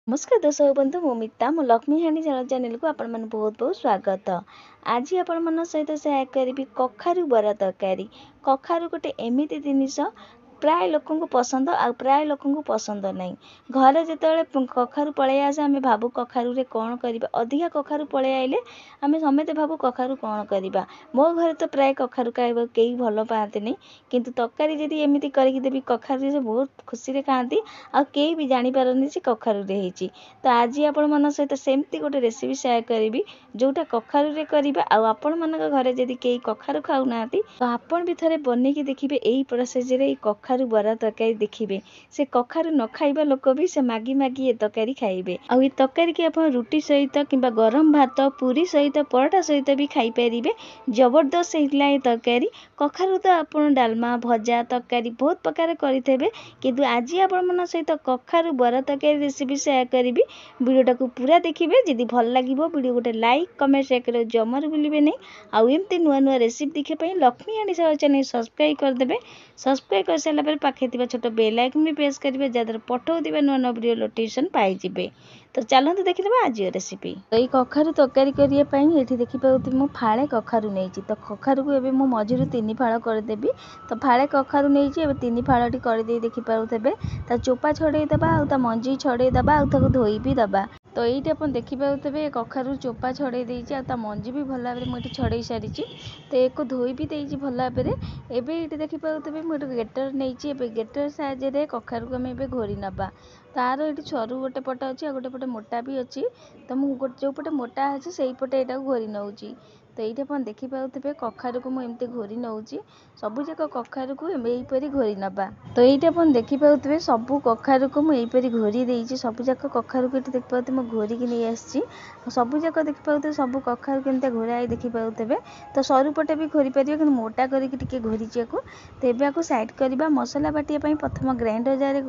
नमस्कार दर्शक बंधु मु मिता मो लक्ष्मी हाणी चैनल को आपण मन बहुत बहुत स्वागत। आज आपण मन सहित शेयर करी कखारु बरा तरकारी। कखारु गोटे एमिति जिनिस प्राय लोक पसंद आ प्राय लोक पसंद नहीं। घर जिते कखारु पलि आसे आम भावु कखारु रे कौन करबा, अधिका कखारु पलि आइले आम समेत भावु कखारु कौन करबा। मो घर तो प्राय कखारु खाइबा केही भल पाते नहीं, किंतु तरकारी जदि एमिति करके देबी कखारु से बहुत खुशी रे खाती आ केही भी जानि पारनी से कखारु रे हेची। तो आज आपण मन सहित सेमती गोटे रेसिपी शेयर करी जोटा कखारु रे करबा। आ आपण मन घरे जदि केही कखारु खाउ नाती तो आपण भी थरे बने की देखिबे एही प्रोसेस रे ई कखारु बरा तरकारी देखिबे। से कखारु न खाइबा लोक भी से मागी मागी ए तरकारी खाइबे। आ ई तरकारी के आपण रुटी सहित किंबा गरम भात पूरी सहित परोठा सहित भी खाई परिबे। जबरदस्त हेला ए तरकारी। कखारु तो आपण डालमा भजा तरकारी बहुत प्रकार करिथेबे, किंतु आज आपण मन सहित कखारु बरा तरकारी रेसिपी शेयर करी। वीडियोटा को पूरा देखिए। जदि भल लगे वीडियो गोटे लाइक कमेंट शेयर कर जमार भूलिए नहीं। आउ एमती नुआ नुआ रेसिपी देखा लक्ष्मी हाणी चैनल सब्सक्राइब करदे। सब्सक्राइब कर सारा पाखे छोट बेल आइकन भी प्रेस करेंगे, जहाँद्वारा पठाऊा नुआ नुआ वीडियो नोटिफिकेशन पाइबे। तो चलते देखिए आज रेसिपी। तो ये कखारु तरकारी करने ये देखिए मु फाड़े कखारु नहीं। तो कखारु को एवं मु मझिरू 3 फाड़ करदेवी। तो फाड़े कखारु नहीं तीन फाड़ी करदे देखिपे। ता चोपा छड़ेदबा आ मंजी छड़ेदबा आ धोई भी दबा। तो ये आप देखिपे कखारु चोपा छड़े देती आ मंजी भी भल भाव मुझे छड़े सारी। तो एक धोई भी देती भल भाव में। ये देखिपे मुझे गेटर नहीं। गेटर साहाय्य कखारु को आम घोरी नवा। तार ये छरू गोटे पट अच्छी आ गोटे पटे मोटा भी अच्छी। तो मुझे जो पटे मोटा अच्छी से पटे यहाँ घोरी नौची। तो ये आप देखिपे कखारु को मुझे घोरी नौची। सबूक कखारु को यहीपरी घोरी नवा। तो ये आप देखिपे सबू कखारु को मुझे घोरी देती। सबूक कखारु को देखिपे मुझे घोरिक नहीं आसी। सबूक देखिपे सब कखारु केमती घोराई देखिपे। तो सरू पटे भी घोरी पार कि मोटा करके घोरीची। तो ये सैड करवा मसला बाटिया प्रथम ग्राइंडर जार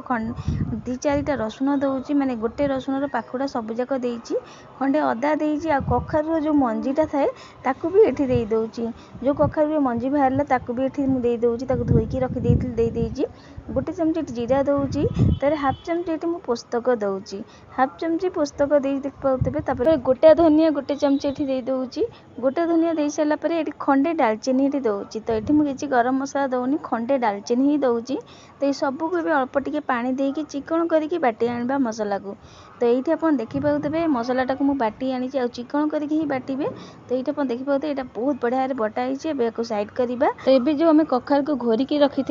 2-4टा रसुण दौची, माने गोटे रसुण पाखुड़ा सबूक देती। खंडे अदा देती। आ कखारु जो मंजीटा थाए ताकू भी एठी दे दउची। जो कखारु मंजी बाहरला ताकू भी एठी मु दे दउची। ताकू धोईकी रखी देइथिल दे देइची। गोटे चमची जीरा दउची। तार हाफ चमची एठी मु पोस्तक दउची। हाफ चमची पोस्तक देई देख पाउतबे। तापर गोटे धनिया गोटे चमची एठी दे दउची। गोटे धनिया दे साला परे एठी खंडे दालचीनी एठी दउची। तो एठी मु किछि गरम मसला दउनी, खंडे दालचीनी ही दउची। तो ये सबू को अल्प टिके पानी देकी चिकन करके बाटी आनबा मसला को। तो ये आप देखिपे मसलाटा को मुझे बाटी आनी आ चिकन करके ही बाटे। तो ये आप देखिपे यहाँ बहुत बढ़िया बटाई साइड करवा। तो ये जो आम कखारु को घोरिकी रखी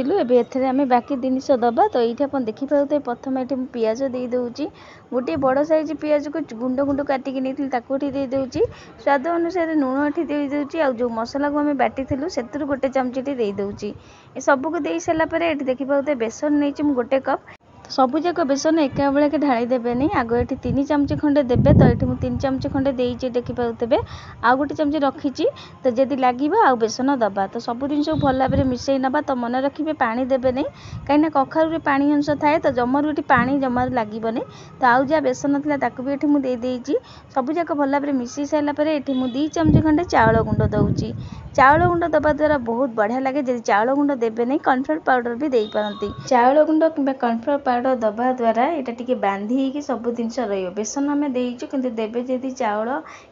एमें बाकी जिनिस दबा। तो ये आप देखिपे प्रथम ये पियाज दे दूची। गोटे बड़ साइज पियाज को गुंड गुंड काटिकी नहीं दे दूची। स्वाद अनुसार लुण ये दे दूची। आ जो मसला को आम बाटी से गोटे चमची दे दूची। ये सबको दे सारापर ये देखिपे बेसन नहीं गोटे कप। सबूक बेसन एका बेले के ढाई देवे नहीं। आग ये 3 चमची खंडे देवे। तो ये मुझे 3 चमची खंडे देती देखिपे। आउ गोटे चमची रखी। तो जदि लगे आउ बेसन दबा। तो सब जिन भल भाव में मिसई नवा। तो मन रखिए पानी देवे नहीं, कहीं कखारु पानी अंश थाए। तो जमार ये पानी जमार लगे। तो आउ जहाँ बेसन था भी ये मुझे देती। सबूक भल भाव में मिसई सारापर ये 2 चमची खंडे चाउल गुंड दूची। चाउल गुंड दबा द्वारा बहुत बढ़िया लगे। जब चाउल गुंड देवे नहीं कॉर्नफ्लोर पाउडर भी दे पारती। चाउल गुंड कि कॉर्नफ्लोर पाउडर दबा द्वारा यहाँ टी बांधी होगी सब जिन बेसन आम देचु, कि देवे जदि चाउल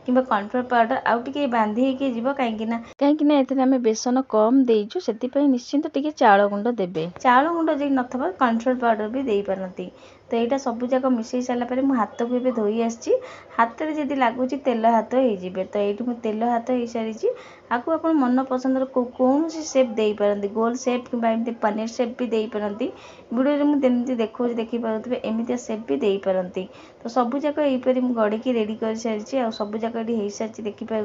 कि कॉर्नफ्लोर पाउडर आउ टे बांधी होगी कहीं आम बेसन कम देचु से निश्चिंत टे चाउल गुंड देवे। चाउल गुंड जी नथबा कॉर्नफ्लोर पाउडर भी दे पारती। तो यहाँ सबूक मिसई सारापर मु हाथ को ये धोई आसी। हाथ में जदि लगुच तेल हाथ हो। तो ये मुझे तेल हाथ हो सारी। आपको आप मन पसंद कौन सी सेप दे पारती, गोल सेप कि पनीर सेप भी दे पारती। वीडियो मुझे देखा देखिपे एमती सेप भी दे पारती। तो सबूक यहीपर गढ़ी रेडी कर सारी। आ सबूक ये सारी देखिपे।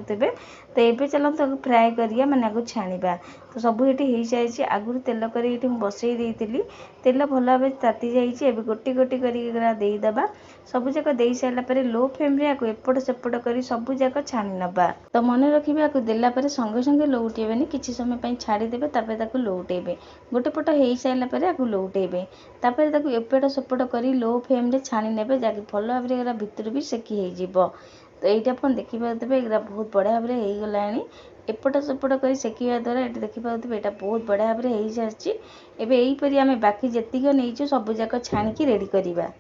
तो ये चलते फ्राए करिया माने आगु छाणीबा। तो सब ये सारी। आगुरी तेल कर बसई देती। तेल भल भाव ताती जाइए। गोटी गोटी करदेबा। सबूक दे सारापर लो फ्लेम रे एपट सेपट कर सबूक छाणी नवा। तो मन रखिए आपको देलापर संगे संगे लौटेबे। किसी समय छाड़ीदेवे तापर लौटेबे। गोटे पट हो सारापर आपको लौटेबे। तापर एपट सेपट कर लो फ्लेम रे छाणी नेबे। जहाँकि भल भाव में भितर भी सेकी हो। तो ये आप देखिपे यहाँ बहुत बढ़िया भाव में होगला। एपट सेपट कर सेकिया द्वारा ये देखिपे यहाँ बहुत बढ़िया भाव में हो सारी। एवं यहीपरी आम बाकी जी नहीं सबूक छाणिकी रेडी करवा।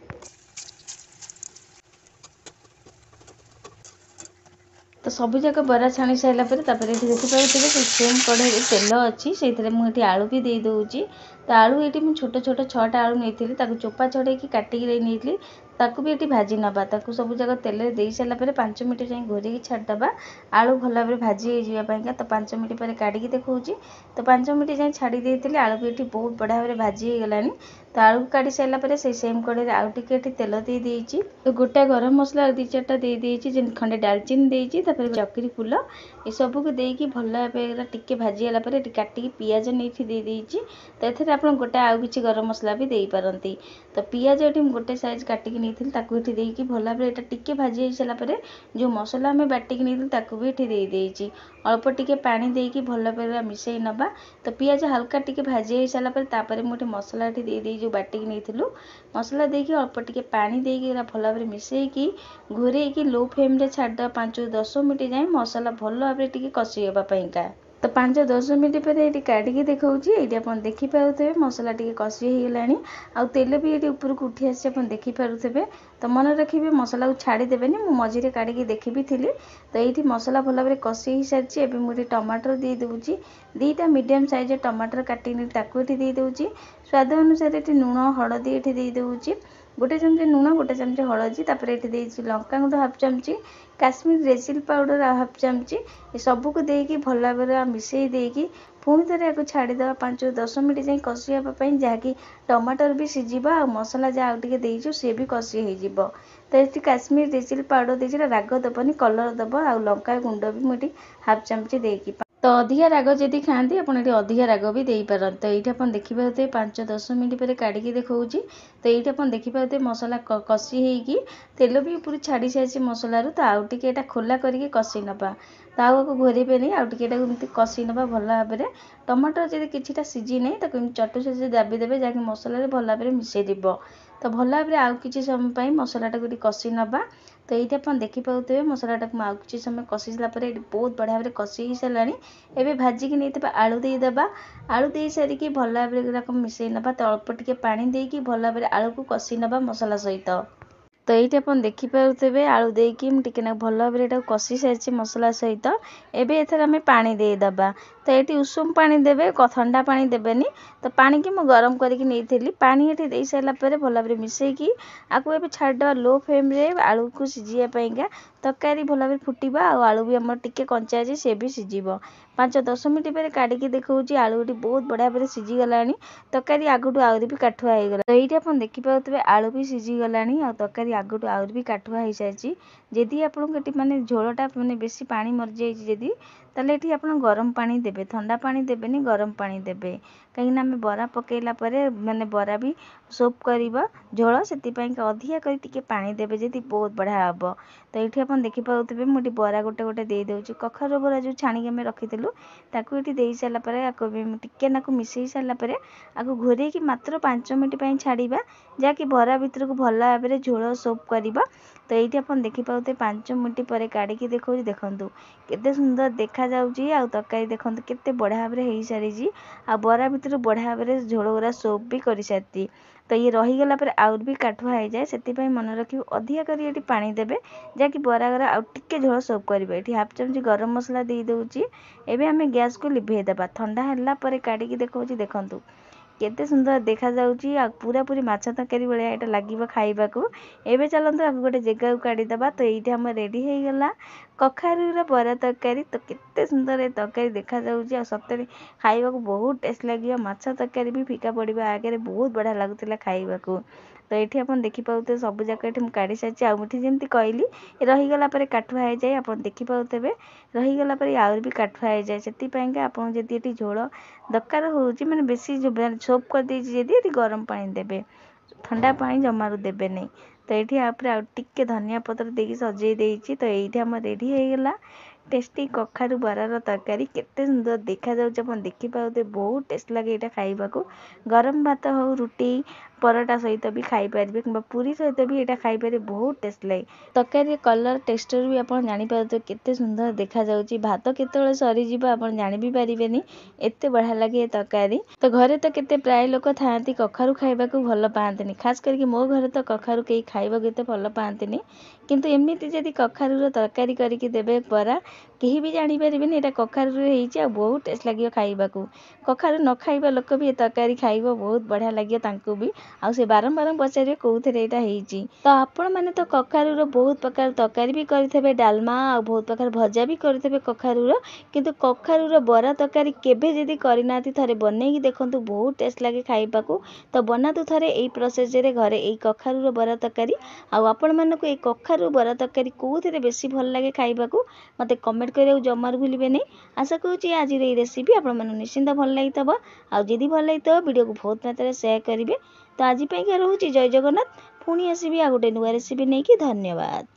तो सबू जाक बरा छाणी सारा पर देखिए सेम कढ़ाई तेल अच्छी से मुझे आलू भी दे दूँगी। तो आलू ये मुझे छोट छोट 6टा आलू नहीं चोपा छड़े काटिकी नहीं ताकू भी ये भाजी नवा सब जाक तेल दे सारापर 5 मिनट जाए घोरिकी छाड़दे आलू भल भाव भाजी होगा। तो 5 मिनट पर काढ़ी देखा तो 5 मिनट जाए छाड़ी देती आलू भी ये बहुत बढ़िया भाव भाजी होगला। तो आलू काढ़ी सारापर से सेम कड़े आउ टे तेल दे देती तो गोटा गरम मसला 2-4टा दे देती जेन खंडे डालचीनी देती चक्री फूल ये सबू को देकी भल भाव टिके भाजीगला काटिकी पियाज नहीं दे देती। तो ये आप गोटा आउ कि गरम मसला भी दे पारती। तो पियाज ये गोटे साइज काटिकी नहीं देकी भल भाव ये टिके भाजी सारापर जो मसला आम बाटिकी नहीं भी ये दे देती अल्प टिके पानी देकी भल भाव मिसई नवा। तो पियाज हल्का टिके भाजी हो सारापर मुझे मसला दे दी जो बाटिकी नहीं मसला देकी अल्प टिके पानी देकी भल भाव मिसईकी घोरेकी लो फ्लेम रे छाड़ 5-10 मिनट जाए मसला भल भाव कषि होगा। तो 5-10 मिनट पर ये काढ़ी देखा ये आप देखिपे मसला टी कषि होगला आ तेल भी ये ऊपर को उठी आसी देखिपे। तो मन रखिए मसला को छाड़देवे मुझे मझे काढ़ी देखी भी थी। तो ये मसला भल भाव कषि हो सारी एवं मुझे टमाटर दे दूँगी 2टा मीडियम साइज टमाटर काटिकी दे दूँगी। स्वाद अनुसार ये लुण हलदी ये दे दूँगी गोटे चमचे लुण गोटे चमचे हलदी ये लंका गुंड हाफ चमची Kashmir red chilli powder half चमची ये सबू को देकी भल भाव मिसई देकी पुणी थे या छाड़ीदे 5-10 मिनट जाए कषि होगापी जहाँकि टमाटर भी सीझ आ मसला जहाँ आगे देचु सी भी कषि हो। तो ये काश्मीर रेड चिली पाउडर देती राग दबनी कलर दब आ लंका गुंड भी मुझे हाफ चमची देकी। तो अधिका राग जदि खाती आपड़ ये अधिका राग भी दे पार। तो ये आप देखिपे 5-10 मिनट पर काढ़ी देखा तो ये आप देखिपे मसला कषि होगी तेल भी ऊपर छाड़ी सारी मसलार। तो आउ टे खोला करके कषि नवा तो आगे घोरेबे नहीं आउ टे कषि नवा भल भाव टमाटर जब किसी सीझी नहीं चटु से दाबीदेवे जहाँकि मसला भल भाव मिसई तो भल भाव आउ कि समय मसलाटा को कषि नवा। तो ये आप देखिपे मसलाटा आउ कि समय कषि सारापर बहुत बढ़िया भाव कषि हो सारा एवं भाजिकी नहीं आलू देदेबा आलू दे सारिकी भल भाव मिसई नवा। तो अल्प टिके पानी देकी भल भाव आलू को कषि नवा मसला सहित। तो ये आप देखिपे आलू देकी टिके भल भाव कषि सारी मसला सहित एवं एथर आम पानी देदेबा। तो ये उषुम पानी देवे ठंडा पानी देवेनि। तो पानी की मुझे गरम करके नहीं पानी ये दे सारापर भल भाव मिसईकी आपको ये छाड़ लो फ्लेम रे आलू को सीझापी तरकारी भल भाव फुटवा आलू भी आम टे कंचा अच्छे सी भी सीझ 5-10 मिनट पर काढ़ी देखा आलू ये बहुत बढ़िया भाव सीझीगला तरकारी आगुठू आहरी भी काठुआ होगला। तो ये आप देखिपे आलू भी सीझीगला आ तरकारी आगुठू आहरी भी काठुआ हो सारी। जदि आपको माने झोलटा माने बेसी पानी मरी जाइए ताले ये आप गरम पानी देवे ठंडा पानी देवेनि गरम पानी देवे कहीं आम बरा पकईला माने बरा भी सोप कर झोल से अधिका कर पानी देवे जी बहुत बढ़िया हम। तो ये आप देखिपे मुझे बरा गोटे गोटे दे दूँगी कखारू बरा जो छाणी आम रखीलु ताकू ये दे सारापर टिके नाकू मिसई सारापर आपको घोरेकी मात्र 5 मिनट छाड़ा जहाँकि बरा भितर को भल भाव झोल सोप कर। तो ये आप देखिपे 5 मिनट पर काढ़ी देखा देखूँ केते सुंदर देखा जाउची आ तरकारी देखूँ केते बढ़िया भाव हो सारी आ बरा भितर बढ़िया भाव झोल गुरा सोप भी कर सारी। तो ये रहीगला पर आउट भी काठुआ हो जाए से मन रखिए अधिका कर ये पानी देवे जहाँकि बरा गरा आउ टिके झोल सोप करेंगे। ये हाफ चमची गरम मसला दे दूँगी एवं आम गैस को लिभेदेबा ठंडा है काढ़ी देखा देखूँ केते सुंदर देखा जाउची आ पूरा पूरी माछ तरकारी भाया यहाँ लगे खाइबाकू। एबे चलते आप गोटे जगह को काढ़ीदबा। तो ये आम रेडी हो गला कखारूर बरा तरकारी। तो केते सुंदर ये तरकारी देखा जाउची आ सतरे खाइबाकू बहुत टेस्ट लगे माछ तरकारी भी फिका पड़वा आगे बहुत बढ़िया लगुला खाइबाकू। तो ये आप देखिपे सब जाक ये काढ़ी सारी आ मुठी जमी कहली रहीगला काठुआ हो जाए आप देखिपे रहीगला आहरी भी काठुआ हो जाए से आपको जब झोल दरकार हो मैंने बेसी सोप कर दे गरम पानी देवे ठंडा पानी जमारू देवे नहीं। तो ये आप टिके धनिया पत्र देकी सजे देती। तो ये आम रेडी हो गला टेस्टी कखारू बरार तरकारी केते सुंदर देखा जाउछ अपन देखिपे बहुत टेस्ट लगे ये खाइबाकू गरम भात हो रुटी परोटा सहित भी खाई पारे कि पूरी सहित भी ये खाईपारे बहुत टेस्ट लगे तरकारी कलर टेक्सचर भी आप जानीपारे केते सुंदर देखा जाउची भात केते सरीज आप जानी भी पारे एत बढ़िया लगे ये तरकारी। तो घरे तो केते प्राय लोक थाती कखारू खाइबाकू भल पाते खास करके मो घर तो कखारू कहीं खाइबाकू एते भल पाते କିନ୍ତୁ ଏମିତି ଯଦି କଖାରୁର ତରକାରୀ କରିକି ଦେବେ ବରା, କେହି ବି ଜାଣିପାରିବେନି ଏଇଟା କଖାରୁରେ ହେଇଛି, ଆଉ ବହୁତ ଟେଷ୍ଟ ଲାଗିବ ଖାଇବାକୁ। କଖାରୁ ନ ଖାଇବା ଲୋକ ବି ଏ ତରକାରୀ ଖାଇବ, ବହୁତ ବଢ଼ିଆ ଲାଗିବ ତାଙ୍କୁ ବି। ଆଉ ସେ ବାରମ୍ବାର ପଚାରିବେ କେଉଁଥିରେ ଏଇଟା ହେଇଛି। ତ ଆପଣମାନେ ତ କଖାରୁର ବହୁତ ପ୍ରକାର ତରକାରୀ ବି କରିଥିବେ, ଡାଲମା, ଆଉ ବହୁତ ପ୍ରକାର ଭଜା ବି କରିଥିବେ କଖାରୁର। କିନ୍ତୁ କଖାରୁର ବରା ତରକାରୀ କେବେ ଯଦି କରିନାହାନ୍ତି, ଥରେ ବନେଇକି ଦେଖନ୍ତୁ, ବହୁତ ଟେଷ୍ଟ ଲାଗେ ଖାଇବାକୁ। ତ ବନାନ୍ତୁ ଥରେ ଏଇ ପ୍ରୋସେସ୍ରେ ଘରେ ଏଇ କଖାରୁର ବରା ତରକାରୀ। ଆଉ ଆପଣମାନଙ୍କୁ ଏଇ କଖାରୁ ବରା ତରକାରୀ କେଉଁଥିରେ ବେଶୀ ଭଲ ଲାଗେ ଖାଇବାକୁ ମୋତେ କମେଣ୍ଟ କରିବାକୁ ଜମାରୁ ଭୁଲିବେନି। ଆଶା କରୁଛି ଆଜିର ଏଇ ରେସିପି ଆପଣମାନଙ୍କୁ ନିଶ୍ଚିନ୍ତ ଭଲ ଲାଗିଥିବ। ଆଉ ଯଦି ଭଲ ଲାଗିଥିବ ଭିଡ଼ିଓକୁ ବହୁତ ମାତ୍ରାରେ ସେୟାର କରିବେ। ତ ଆଜି ପାଇଁକା ରହୁଛି, ଜୟ ଜଗନ୍ନାଥ। ପୁଣି ଆସିବି ଆଉ ଗୋଟେ ନୂଆ ରେସିପି ନେଇକି। ଧନ୍ୟବାଦ।